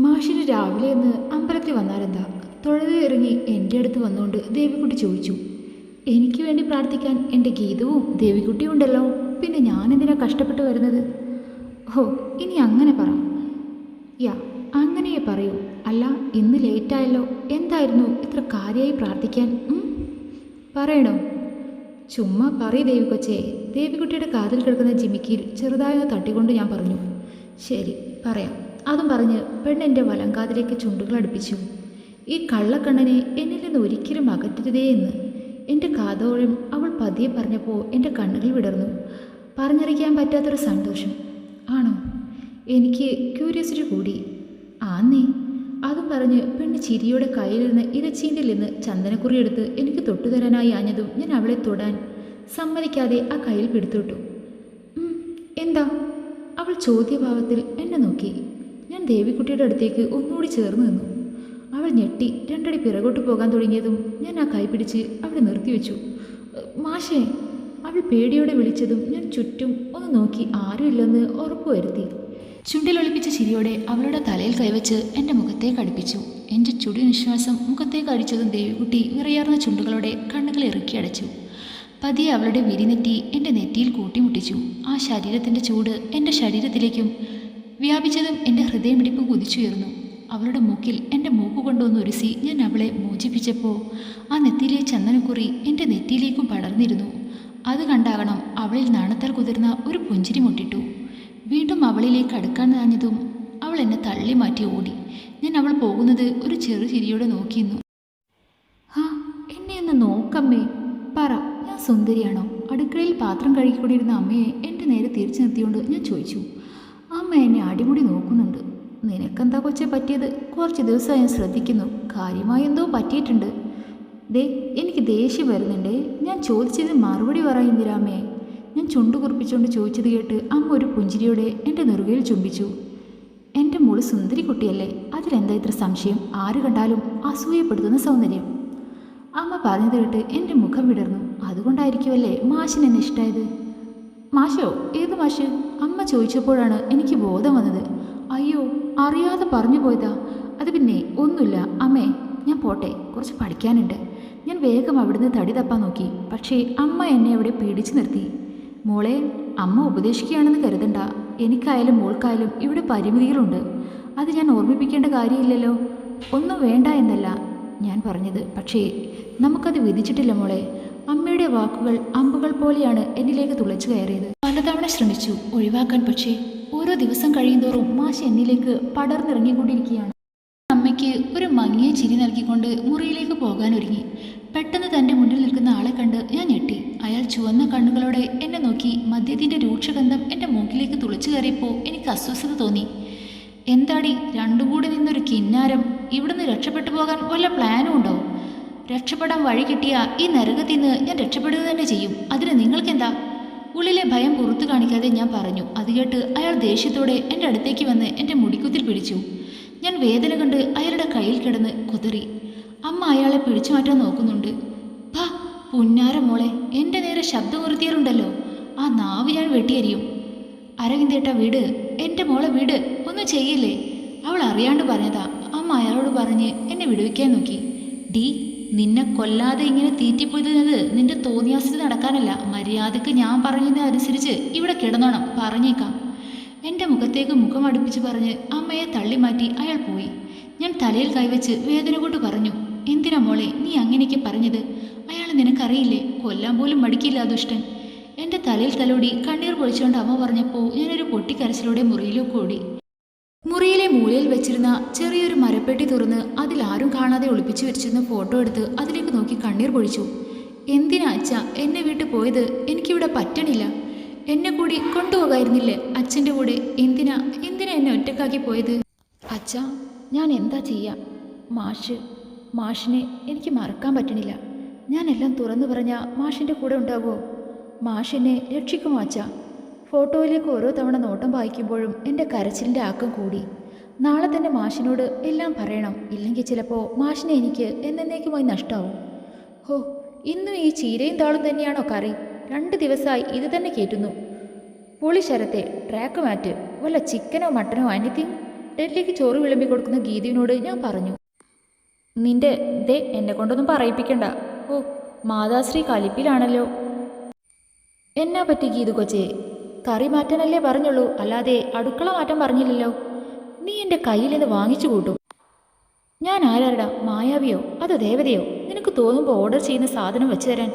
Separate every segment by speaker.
Speaker 1: മാഷിന് രാവിലെ ഒന്ന് അമ്പലത്തിൽ വന്നാലെന്താ? തൊഴുത് ഇറങ്ങി എൻ്റെ അടുത്ത് വന്നുകൊണ്ട് ദേവിക്കുട്ടി ചോദിച്ചു. എനിക്ക് വേണ്ടി പ്രാർത്ഥിക്കാൻ എൻ്റെ ഗീതവും ദേവിക്കുട്ടിയും ഉണ്ടല്ലോ, പിന്നെ ഞാനെന്തിനാ കഷ്ടപ്പെട്ട് വരുന്നത്? ഹോ, ഇനി അങ്ങനെ പറ. യാ, അങ്ങനെയേ പറയൂ. അല്ല, ഇന്ന് ലേറ്റായല്ലോ, എന്തായിരുന്നു ഇത്ര കാര്യമായി പ്രാർത്ഥിക്കാൻ? പറയണോ? ചുമ്മാ പറയ് ദേവിക്കൊച്ചേ. ദേവിക്കുട്ടിയുടെ കാതിൽ കിടക്കുന്ന ജിമിക്കിയിൽ ചെറുതായൊന്ന് തട്ടിക്കൊണ്ട് ഞാൻ പറഞ്ഞു. ശരി, പറയാം. അതും പറഞ്ഞ് പെണ്ണെൻ്റെ വലങ്കാതിലേക്ക് ചുണ്ടുകൾ അടുപ്പിച്ചു. ഈ കള്ളക്കണ്ണനെ എന്നിൽ നിന്ന് ഒരിക്കലും അകറ്റരുതേ എന്ന് എൻ്റെ കാതോരം അവൾ പതിയെ പറഞ്ഞപ്പോൾ എൻ്റെ കണ്ണുകൾ വിടർന്നു. പറഞ്ഞറിയിക്കാൻ പറ്റാത്തൊരു സന്തോഷം. ആണോ? എനിക്ക് ക്യൂരിയോസിറ്റി കൂടി. ആന്നേ. അതും പറഞ്ഞ് പെണ്ണ് ചിരിയോടെ കയ്യിലിരുന്ന് ഇരച്ചീണ്ടിൽ നിന്ന് ചന്ദനക്കുറി എടുത്ത് എനിക്ക് തൊട്ടുതരാനായി ആഞ്ഞതും ഞാൻ അവളെ തൊടാൻ സമ്മതിക്കാതെ ആ കയ്യിൽ പിടുത്തുവിട്ടു. എന്താ? അവൾ ചോദ്യഭാവത്തിൽ എന്നെ നോക്കി. ഞാൻ ദേവിക്കുട്ടിയുടെ അടുത്തേക്ക് ഒന്നുകൂടി ചേർന്ന് നിന്നു. അവൾ ഞെട്ടി രണ്ടടി പിറകോട്ട് പോകാൻ തുടങ്ങിയതും ഞാൻ ആ കൈ പിടിച്ച് അവിടെ നിർത്തിവെച്ചു. മാഷേ! അവൾ പേടിയോടെ വിളിച്ചതും ഞാൻ ചുറ്റും ഒന്ന് നോക്കി ആരുമില്ലെന്ന് ഉറപ്പുവരുത്തി. ചുണ്ടിലൊളിപ്പിച്ച ചിരിയോടെ അവളുടെ തലയിൽ കൈവച്ച് എൻ്റെ മുഖത്തേക്ക് അടുപ്പിച്ചു. എൻ്റെ ചുടി നിശ്വാസം മുഖത്തേക്ക് അടിച്ചതും ദേവിക്കുട്ടി വിറയാർന്ന ചുണ്ടുകളോടെ കണ്ണുകൾ ഇറുക്കി അടച്ചു. പതിയെ അവളുടെ വിരിനെറ്റി എൻ്റെ നെറ്റിയിൽ കൂട്ടിമുട്ടിച്ചു. ആ ശരീരത്തിൻ്റെ ചൂട് എൻ്റെ ശരീരത്തിലേക്കും വ്യാപിച്ചതും എൻ്റെ ഹൃദയമിടിപ്പ് കുതിച്ചുയർന്നു. അവളുടെ മൂക്കിൽ എൻ്റെ മൂക്ക് കൊണ്ടൊന്ന് ഉരുസി ഞാൻ അവളെ മോചിപ്പിച്ചപ്പോൾ ആ നെറ്റിയിലെ ചന്ദനക്കുറി എൻ്റെ നെറ്റിയിലേക്കും പടർന്നിരുന്നു. അത് കണ്ടാകണം അവളിൽ നാണത്താൽ കുതിർന്ന ഒരു പുഞ്ചിരി മുട്ടിട്ടു. വീണ്ടും അവളിലേക്ക് അടുക്കാൻ നാഞ്ഞതും അവൾ എന്നെ തള്ളി മാറ്റി ഓടി. ഞാൻ അവൾ പോകുന്നത് ഒരു ചെറു ചിരിയോടെ നോക്കിയിരുന്നു. എന്നെ ഒന്ന് നോക്കമ്മേ, പറ, ഞാൻ സുന്ദരിയാണോ? അടുക്കളയിൽ പാത്രം കഴുകിക്കൊണ്ടിരുന്ന അമ്മയെ എൻ്റെ നേരെ തിരിച്ചു നിർത്തിക്കൊണ്ട് ഞാൻ ചോദിച്ചു. അമ്മ എന്നെ അടിമുടി നോക്കുന്നുണ്ട്. നിനക്കെന്താ കൊച്ചെ പറ്റിയത്? കുറച്ച് ദിവസമായി ഞാൻ ശ്രദ്ധിക്കുന്നു. കാര്യമായി എന്തോ പറ്റിയിട്ടുണ്ട്. എനിക്ക് ദേഷ്യം വരുന്നുണ്ടേ. ഞാൻ ചോദിച്ചതിന് മറുപടി പറയുന്നിരാമേ. ഞാൻ ചുണ്ടു കുറിപ്പിച്ചുകൊണ്ട് ചോദിച്ചത് കേട്ട് അമ്മ ഒരു പുഞ്ചിരിയോടെ എൻ്റെ നെറുകയിൽ ചുംബിച്ചു. എൻ്റെ മോള് സുന്ദരി കുട്ടിയല്ലേ, അതിലെന്താ ഇത്ര സംശയം? ആര് കണ്ടാലും അസൂയപ്പെടുത്തുന്ന സൗന്ദര്യം. അമ്മ പറഞ്ഞത് കേട്ട് എൻ്റെ മുഖം വിടർന്നു. അതുകൊണ്ടായിരിക്കുമല്ലേ മാഷിന് എന്നെ ഇഷ്ടമായത്? മാഷോ? ഏത് മാഷ്? അമ്മ ചോദിച്ചപ്പോഴാണ് എനിക്ക് ബോധം വന്നത്. അയ്യോ, അറിയാതെ പറഞ്ഞു പോയതാ. അത് പിന്നെ ഒന്നുമില്ല അമ്മേ, ഞാൻ പോട്ടെ, കുറച്ച് പഠിക്കാനുണ്ട്. ഞാൻ വേഗം അവിടുന്ന് തടി തപ്പാൻ നോക്കി. പക്ഷേ അമ്മ എന്നെ അവിടെ പീഡിച്ചു നിർത്തി. മോളെ, അമ്മ ഉപദേശിക്കുകയാണെന്ന് കരുതണ്ട. എനിക്കായാലും മോൾക്കായാലും ഇവിടെ പരിമിതികളുണ്ട്. അത് ഞാൻ ഓർമ്മിപ്പിക്കേണ്ട കാര്യമില്ലല്ലോ. ഒന്നും വേണ്ട എന്നല്ല ഞാൻ പറഞ്ഞത്, പക്ഷേ നമുക്കത് വിധിച്ചിട്ടില്ല മോളെ. അമ്മയുടെ വാക്കുകൾ അമ്പുകൾ പോലെയാണ് എന്നിലേക്ക് തുളച്ചു കയറിയത്. പലതവണ ശ്രമിച്ചു ഒഴിവാക്കാൻ, പക്ഷേ ഓരോ ദിവസം കഴിയുന്തോറും മാഷ് എന്നിലേക്ക് പടർന്നിറങ്ങിക്കൊണ്ടിരിക്കുകയാണ്. അമ്മയ്ക്ക് ഒരു മങ്ങിയ ചിരി നൽകിക്കൊണ്ട് മുറിയിലേക്ക് പോകാനൊരുങ്ങി. പെട്ടെന്ന് തൻ്റെ മുന്നിൽ നിൽക്കുന്ന ആളെ കണ്ട് ഞാൻ ഞെട്ടി. അയാൾ ചുവന്ന കണ്ണുകളോടെ എന്നെ നോക്കി. മദ്യത്തിൻ്റെ രൂക്ഷഗന്ധം എൻ്റെ മൂക്കിലേക്ക് തുളച്ചു കയറിയപ്പോൾ എനിക്ക് അസ്വസ്ഥത തോന്നി. എന്താടി, രണ്ടും കൂടി നിന്നൊരു കിന്നാരം? ഇവിടുന്ന് രക്ഷപ്പെട്ടു പോകാൻ വല്ല പ്ലാനും ഉണ്ടോ? രക്ഷപ്പെടാൻ വഴി കിട്ടിയ ഈ നരകത്തിൽ നിന്ന് ഞാൻ രക്ഷപ്പെടുക തന്നെ ചെയ്യും. അതിന് നിങ്ങൾക്കെന്താ? ഉള്ളിലെ ഭയം പുറത്തു കാണിക്കാതെ ഞാൻ പറഞ്ഞു. അത് കേട്ട് അയാൾ ദേഷ്യത്തോടെ എൻ്റെ അടുത്തേക്ക് വന്ന് എൻ്റെ മുടിക്കുത്തിൽ പിടിച്ചു. ഞാൻ വേദന കണ്ട് അയാളുടെ കയ്യിൽ കിടന്ന് കുതറി. അമ്മ അയാളെ പിടിച്ചു മാറ്റാൻ നോക്കുന്നുണ്ട്. പുന്നാര മോളെ, എൻ്റെ നേരെ ശബ്ദം ഉയർത്തിയാലുണ്ടല്ലോ, ആ നാവ് ഞാൻ വെട്ടിയരിയും. അരവിന്ദേട്ട വിട്, എൻ്റെ മോളെ വിട്, ഒന്നും ചെയ്യില്ലേ. അവൾ അറിയാണ്ട് പറഞ്ഞതാ. അമ്മ അയാളോട് പറഞ്ഞ് എന്നെ വിടുവിക്കാൻ നോക്കി. നിന്നെ കൊല്ലാതെ ഇങ്ങനെ തീറ്റിപ്പോയത് നിന്റെ തോന്നിയാസിൽ നടക്കാനല്ല. മര്യാദക്ക് ഞാൻ പറഞ്ഞതിനനുസരിച്ച് ഇവിടെ കിടന്നോണം, പറഞ്ഞേക്കാം. എൻ്റെ മുഖത്തേക്ക് മുഖം അടുപ്പിച്ച് പറഞ്ഞ് അമ്മയെ തള്ളി മാറ്റി അയാൾ പോയി. ഞാൻ തലയിൽ കൈവച്ച് വേദന കൊണ്ട് പറഞ്ഞു, എന്തിനാ മോളെ നീ അങ്ങനെയൊക്കെ പറഞ്ഞത്? അയാൾ നിനക്കറിയില്ലേ, കൊല്ലാൻ പോലും മടിക്കില്ല ദുഷ്ടൻ. എൻ്റെ തലയിൽ തലോടി കണ്ണീർ പൊഴിച്ചുകൊണ്ട് അമ്മ പറഞ്ഞപ്പോൾ ഞാനൊരു പൊട്ടിക്കരച്ചിലൂടെ മുറിയിലേക്ക് ഓടി. മുറിയിലെ മൂലയിൽ വെച്ചിരുന്ന ചെറിയൊരു മരപ്പെട്ടി തുറന്ന് അതിലാരും കാണാതെ ഒളിപ്പിച്ചു വെച്ചിരുന്ന ഫോട്ടോ എടുത്ത് അതിലേക്ക് നോക്കി കണ്ണീർ പൊഴിച്ചു. എന്തിനാ അച്ഛ എന്നെ വീട്ടിൽ പോയത്? എനിക്കിവിടെ പറ്റണില്ല. എന്നെ കൂടി കൊണ്ടുപോകായിരുന്നില്ലേ അച്ഛൻ്റെ കൂടെ? എന്തിനാ എന്നെ ഒറ്റക്കാക്കി പോയത്? അച്ഛ, ഞാൻ എന്താ ചെയ്യാ? മാഷിനെ എനിക്ക് മറക്കാൻ പറ്റണില്ല. ഞാനെല്ലാം തുറന്നു പറഞ്ഞാൽ മാഷിൻ്റെ കൂടെ ഉണ്ടാകുമോ? മാഷിനെ രക്ഷിക്കുമോ അച്ഛ? ഫോട്ടോയിലേക്ക് ഓരോ തവണ നോട്ടം വായിക്കുമ്പോഴും എൻ്റെ കരച്ചിലിൻ്റെ ആക്കം കൂടി. നാളെ തന്നെ മാഷിനോട് എല്ലാം പറയണം. ഇല്ലെങ്കിൽ ചിലപ്പോൾ മാഷിനെ എനിക്ക് എന്നേക്കുമായി നഷ്ടമാവും. ഇന്നും ഈ ചീരയും താളും തന്നെയാണോ കറി? 2 ദിവസമായി ഇത് തന്നെ കേട്ടുന്നു. പുളി ശരത്തെ, ട്രാക്ക് മാറ്റ്, വല്ല ചിക്കനോ മട്ടനോ എനിത്തിങ്. ഡൽഹിക്ക് ചോറ് വിളമ്പി കൊടുക്കുന്ന ഗീതുവിനോട് ഞാൻ പറഞ്ഞു. നിന്റെ ദേ എന്നെ കൊണ്ടൊന്നും പറയിപ്പിക്കണ്ട. ഓ, മാതാശ്രീ കലിപ്പിലാണല്ലോ. എന്നാ പറ്റി ഗീതു കൊച്ചേ? കറി മാറ്റാനല്ലേ പറഞ്ഞുള്ളൂ, അല്ലാതെ അടുക്കള മാറ്റാൻ പറഞ്ഞില്ലല്ലോ. നീ എൻ്റെ കയ്യിൽ നിന്ന് വാങ്ങിച്ചു കൂട്ടും. ഞാൻ ആരാടാ, മായാവിയോ അതോ ദേവതയോ നിനക്ക് തോന്നുമ്പോൾ ഓർഡർ ചെയ്യുന്ന സാധനം വെച്ച് തരാൻ?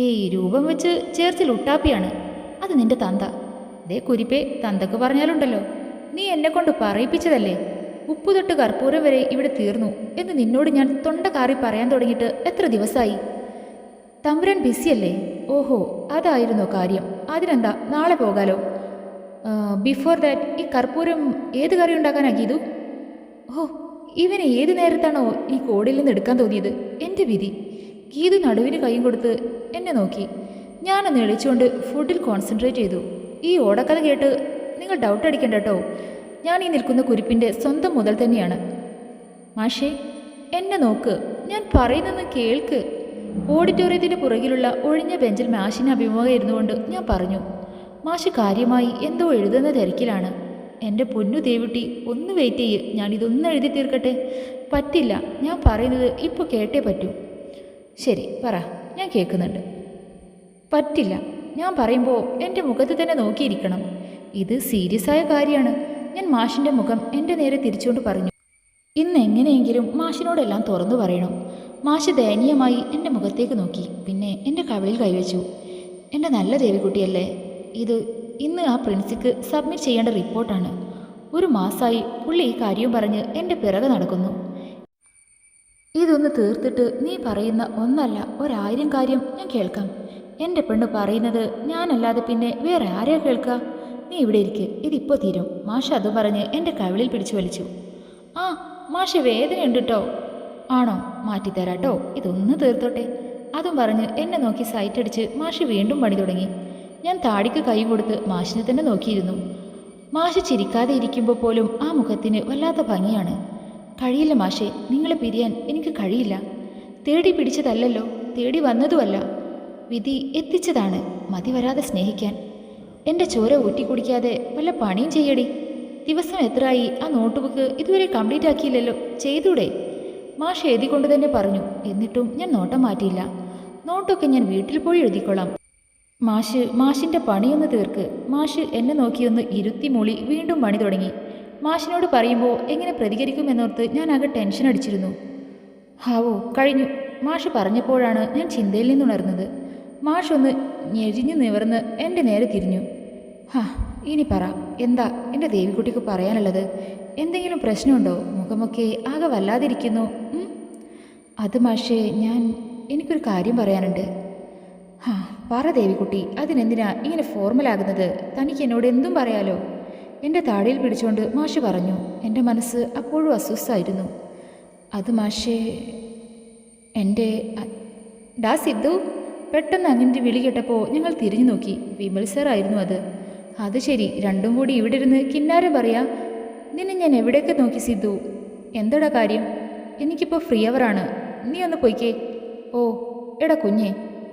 Speaker 1: ഏയ്, രൂപം വെച്ച് ചേർച്ചിൽ ഉട്ടാപ്പിയാണ്. അത് നിന്റെ തന്ത. ദേ കുരിപ്പേ, തന്തക്ക് പറഞ്ഞാലുണ്ടല്ലോ, നീ എന്നെ കൊണ്ട് പറയിപ്പിച്ചതല്ലേ. ഉപ്പു തൊട്ട് കർപ്പൂരം വരെ ഇവിടെ തീർന്നു എന്ന് നിന്നോട് ഞാൻ തൊണ്ട കാറി പറയാൻ തുടങ്ങിയിട്ട് എത്ര ദിവസമായി? തമ്പുരാൻ ബിസിയല്ലേ? ഓഹോ, അതായിരുന്നോ കാര്യം. അതിനെന്താ, നാളെ പോകാലോ. ബിഫോർ ദാറ്റ് ഈ കർപ്പൂരം ഏത് കറി ഉണ്ടാക്കാനാ ഗീതു? ഓ, ഇവനെ ഏത് നേരത്താണോ ഈ കോടിൽ നിന്ന് എടുക്കാൻ തോന്നിയത്? എൻ്റെ വിധി. ഗീതു നടുവിന് കൈയും കൊടുത്ത് എന്നെ നോക്കി. ഞാനൊന്ന് എളിച്ചുകൊണ്ട് ഫുഡിൽ കോൺസെൻട്രേറ്റ് ചെയ്തു. ഈ ഓടക്കഥ കേട്ട് നിങ്ങൾ ഡൗട്ട് അടിക്കണ്ട കേട്ടോ. ഞാൻ ഈ നിൽക്കുന്ന കുരിപ്പിൻ്റെ സ്വന്തം മുതൽ തന്നെയാണ്. മാഷേ, എന്നെ നോക്ക്, ഞാൻ പറയുന്നൊന്ന് കേൾക്ക്. ഓഡിറ്റോറിയത്തിൻ്റെ പുറകിലുള്ള ഒഴിഞ്ഞ ബെഞ്ചിൽ മാഷിന് അഭിമുഖം ഇരുന്നുകൊണ്ട് ഞാൻ പറഞ്ഞു. മാഷ് കാര്യമായി എന്തോ എഴുതുന്ന തിരക്കിലാണ്. എൻ്റെ പൊന്നു ദേവുട്ടി, ഒന്ന് വെയിറ്റ് ചെയ്യ്, ഞാനിതൊന്നും എഴുതി തീർക്കട്ടെ. പറ്റില്ല, ഞാൻ പറയുന്നത് ഇപ്പോൾ കേട്ടേ പറ്റൂ. ശരി പറ, ഞാൻ കേൾക്കുന്നുണ്ട്. പറ്റില്ല, ഞാൻ പറയുമ്പോൾ എൻ്റെ മുഖത്ത് തന്നെ നോക്കിയിരിക്കണം. ഇത് സീരിയസ് ആയ കാര്യമാണ്. ഞാൻ മാഷിൻ്റെ മുഖം എൻ്റെ നേരെ തിരിച്ചുകൊണ്ട് പറഞ്ഞു. ഇന്ന് എങ്ങനെയെങ്കിലും മാഷിനോടെല്ലാം തുറന്നു പറയണം. മാഷ് ദയനീയമായി എൻ്റെ മുഖത്തേക്ക് നോക്കി, പിന്നെ എൻ്റെ കവിളിൽ കൈവച്ചു. എൻ്റെ നല്ല ദേവിക്കുട്ടിയല്ലേ, ഇത് ഇന്ന് ആ പ്രിൻസിക്ക് സബ്മിറ്റ് ചെയ്യേണ്ട റിപ്പോർട്ടാണ്. 1 മാസമായി പുള്ളി ഈ കാര്യവും പറഞ്ഞ് എൻ്റെ പിറകെ നടക്കുന്നു. ഇതൊന്ന് തീർത്തിട്ട് നീ പറയുന്ന ഒന്നല്ല 1000 കാര്യം ഞാൻ കേൾക്കാം. എൻ്റെ പെണ്ണ് പറയുന്നത് ഞാനല്ലാതെ പിന്നെ വേറെ ആരെയാ കേൾക്കുക? നീ ഇവിടെ ഇരിക്ക്, ഇതിപ്പോൾ തീരും. മാഷ് അതും പറഞ്ഞ് എൻ്റെ കവിളിൽ പിടിച്ചു വലിച്ചു. ആ മാഷ്, വേദനയുണ്ട് കേട്ടോ. ആണോ, മാറ്റിത്തരാട്ടോ, ഇതൊന്ന് തീർത്തോട്ടെ. അതും പറഞ്ഞ് എന്നെ നോക്കി സൈറ്റടിച്ച് മാഷ് വീണ്ടും പണി തുടങ്ങി. ഞാൻ താടിക്ക് കൈ കൊടുത്ത് മാഷിനെ തന്നെ നോക്കിയിരുന്നു. മാഷ് ചിരിക്കാതെ ഇരിക്കുമ്പോൾ പോലും ആ മുഖത്തിന് വല്ലാത്ത ഭംഗിയാണ്. കഴിയില്ല മാഷേ, നിങ്ങളെ പിരിയാൻ എനിക്ക് കഴിയില്ല. തേടി പിടിച്ചതല്ലല്ലോ, തേടി വന്നതുമല്ല, വിധി എത്തിച്ചതാണ്. മതി വരാതെ സ്നേഹിക്കാൻ. എൻ്റെ ചോര ഊറ്റിക്കുടിക്കാതെ വല്ല പണിയും ചെയ്യടി. ദിവസം എത്രയായി? ആ നോട്ട് ബുക്ക് ഇതുവരെ കംപ്ലീറ്റ് ആക്കിയില്ലല്ലോ, ചെയ്തൂടെ? മാഷ് എഴുതിക്കൊണ്ട് തന്നെ പറഞ്ഞു. എന്നിട്ടും ഞാൻ നോട്ടം മാറ്റിയില്ല. നോട്ടൊക്കെ ഞാൻ വീട്ടിൽ പോയി എഴുതിക്കൊള്ളാം. മാഷിൻ്റെ പണിയൊന്ന് തീർക്ക്. മാഷ് എന്നെ നോക്കിയൊന്ന് ഇരുത്തി മൂളി വീണ്ടും പണി തുടങ്ങി. മാഷിനോട് പറയുമ്പോൾ എങ്ങനെ പ്രതികരിക്കുമെന്നോർത്ത് ഞാൻ ആകെ ടെൻഷൻ അടിച്ചിരുന്നു. ഹാവോ, കഴിഞ്ഞു. മാഷ് പറഞ്ഞപ്പോഴാണ് ഞാൻ ചിന്തയിൽ നിന്നുണർന്നത്. മാഷ് ഒന്ന് ഞെരിഞ്ഞു നിവർന്ന് എൻ്റെ നേരെ തിരിഞ്ഞു. ഇനി പറ, എന്താ എൻ്റെ ദേവിക്കുട്ടിക്ക് പറയാനുള്ളത്? എന്തെങ്കിലും പ്രശ്നമുണ്ടോ? മുഖമൊക്കെ ആകെ വല്ലാതിരിക്കുന്നു. അത് മാഷേ, എനിക്കൊരു കാര്യം പറയാനുണ്ട്. പറ ദേവിക്കുട്ടി, അതിനെന്തിനാ ഇങ്ങനെ ഫോർമലാകുന്നത്? തനിക്ക് എന്നോട് എന്തും പറയാലോ. എൻ്റെ താടിയിൽ പിടിച്ചുകൊണ്ട് മാഷ് പറഞ്ഞു. എൻ്റെ മനസ്സ് അപ്പോഴും അസ്വസ്ഥമായിരുന്നു. അത് മാഷേ, എൻ്റെ ഡാ സിദ്ധു. പെട്ടെന്ന് അങ്ങനെ വിളി കേട്ടപ്പോൾ ഞങ്ങൾ തിരിഞ്ഞു നോക്കി. വിമൽ സർ ആയിരുന്നു അത്. അത് ശരി, രണ്ടും കൂടി ഇവിടെ ഇരുന്ന് കിന്നാരം പറയാ. നിന്നെ ഞാൻ എവിടെയൊക്കെ നോക്കി സിദ്ധു. എന്താടാ കാര്യം? എനിക്കിപ്പോൾ ഫ്രീ അവറാണ്, നീ ഒന്ന് പൊയ്ക്കേ. ഓ എടാ കുഞ്ഞേ,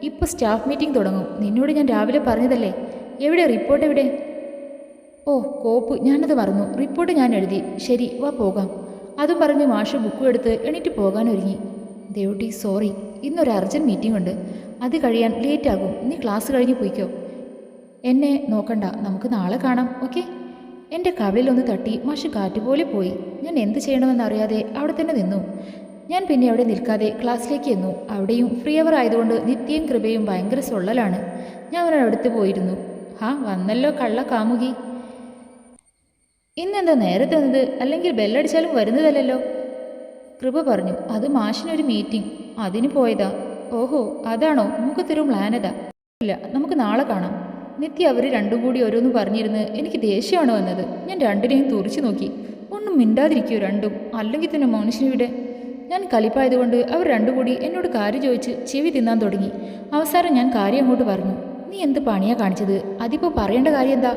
Speaker 1: ഇപ്പോൾ സ്റ്റാഫ് മീറ്റിംഗ് തുടങ്ങും. നിന്നോട് ഞാൻ രാവിലെ പറഞ്ഞതല്ലേ. എവിടെ റിപ്പോർട്ട് എവിടെ? ഓ കോപ്പ്, ഞാനത് മറന്നു. റിപ്പോർട്ട് ഞാൻ എഴുതി. ശരി, വാ പോകാം. അതും പറഞ്ഞ് മാഷ് ബുക്കും എടുത്ത് എണീറ്റ് പോകാനൊരുങ്ങി. ദേവുട്ടി സോറി, ഇന്നൊരു അർജൻറ്റ് മീറ്റിംഗ് ഉണ്ട്. അത് കഴിയാൻ ലേറ്റാകും. നീ ക്ലാസ് കഴിഞ്ഞ് പോയിക്കോ. എന്നെ നോക്കണ്ട, നമുക്ക് നാളെ കാണാം, ഓക്കെ? എൻ്റെ കവിളിലൊന്ന് തട്ടി മാഷ് കാറ്റുപോലെ പോയി. ഞാൻ എന്ത് ചെയ്യണമെന്നറിയാതെ അവിടെ തന്നെ നിന്നു. ഞാൻ പിന്നെ അവിടെ നിൽക്കാതെ ക്ലാസ്സിലേക്ക് ചെന്നു. അവിടെയും ഫ്രീ അവർ ആയതുകൊണ്ട് നിത്യയും കൃപയും ഭയങ്കര സൊള്ളലാണ്. ഞാൻ അവരുടെ അടുത്ത് പോയിരുന്നു. വന്നല്ലോ കള്ള കാമുകി. ഇന്നെന്താ നേരത്തെ വന്നത്? അല്ലെങ്കിൽ ബെല്ലടിച്ചാലും വരുന്നതല്ലല്ലോ. കൃപ പറഞ്ഞു. അത് മാഷിനൊരു മീറ്റിംഗ്, അതിന് പോയതാ. ഓഹോ, അതാണോ? മുഖത്തൊരു മ്ലാനത. ഇല്ല, നമുക്ക് നാളെ കാണാം. നിത്യ അവർ രണ്ടും കൂടി ഓരോന്ന് പറഞ്ഞിരുന്ന് എനിക്ക് ദേഷ്യമാണ് വന്നത്. ഞാൻ രണ്ടിനെയും തുറിച്ചു നോക്കി. ഒന്നും മിണ്ടാതിരിക്കൂ രണ്ടും, അല്ലെങ്കിൽ തന്നെ മനുഷ്യനിവിടെ. ഞാൻ കലിപ്പായതുകൊണ്ട് അവർ രണ്ടും കൂടി എന്നോട് കാര്യം ചോദിച്ച് ചെവി തിന്നാൻ തുടങ്ങി. അവസാനം ഞാൻ കാര്യം അങ്ങോട്ട് പറഞ്ഞു. നീ എന്ത് പണിയാ കാണിച്ചത്? അതിപ്പോൾ പറയേണ്ട കാര്യം എന്താ?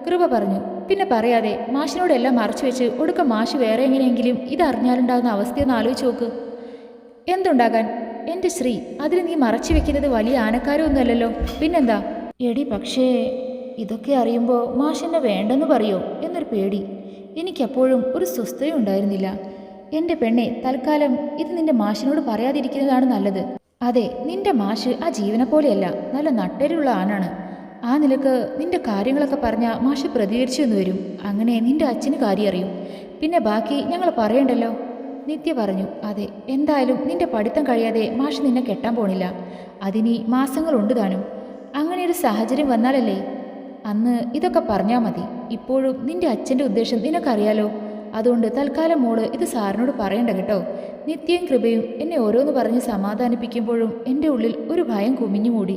Speaker 1: കൃപ പറഞ്ഞു. പിന്നെ പറയാതെ മാഷിനോടെല്ലാം മറച്ചു വെച്ച് ഒടുക്ക മാഷ് വേറെ എങ്ങനെയെങ്കിലും ഇതറിഞ്ഞാലുണ്ടാകുന്ന അവസ്ഥയൊന്ന് ആലോചിച്ച് നോക്ക്. എന്തുണ്ടാകാൻ? എൻ്റെ ശ്രീ, അതിന് നീ മറച്ചു വെക്കുന്നത് വലിയ ആനക്കാരമൊന്നുമല്ലല്ലോ, പിന്നെന്താ? എടി, പക്ഷേ ഇതൊക്കെ അറിയുമ്പോൾ മാഷെന്നെ വേണ്ടെന്ന് പറയോ എന്നൊരു പേടി. എനിക്കപ്പോഴും ഒരു സ്വസ്ഥയും ഉണ്ടായിരുന്നില്ല. എൻ്റെ പെണ്ണെ, തൽക്കാലം ഇത് നിന്റെ മാഷിനോട് പറയാതിരിക്കുന്നതാണ് നല്ലത്. അതെ, നിന്റെ മാഷ് ആ ജീവനെ പോലെയല്ല, നല്ല നട്ടലുള്ള ആണാണ്. ആ നിലക്ക് നിന്റെ കാര്യങ്ങളൊക്കെ പറഞ്ഞാൽ മാഷ് പ്രതികരിച്ചു എന്ന് വരും. അങ്ങനെ നിന്റെ അച്ഛന് കാര്യം അറിയും. പിന്നെ ബാക്കി ഞങ്ങൾ പറയണ്ടല്ലോ. നിത്യ പറഞ്ഞു. അതെ, എന്തായാലും നിന്റെ പഠിത്തം കഴിയാതെ മാഷ് നിന്നെ കെട്ടാൻ പോണില്ല. അതിനി മാസങ്ങളുണ്ട് താനും. അങ്ങനെ ഒരു സാഹചര്യം വന്നാലല്ലേ അന്ന് ഇതൊക്കെ പറഞ്ഞാൽ മതി. ഇപ്പോഴും നിന്റെ അച്ഛൻ്റെ ഉദ്ദേശം നിനക്കറിയാലോ. അതുകൊണ്ട് തൽക്കാലം മോള് ഇത് സാറിനോട് പറയണ്ട കേട്ടോ. നിത്യയും കൃപയും എന്നെ ഓരോന്ന് പറഞ്ഞ് സമാധാനിപ്പിക്കുമ്പോഴും എൻ്റെ ഉള്ളിൽ ഒരു ഭയം കുമിഞ്ഞു മൂടി.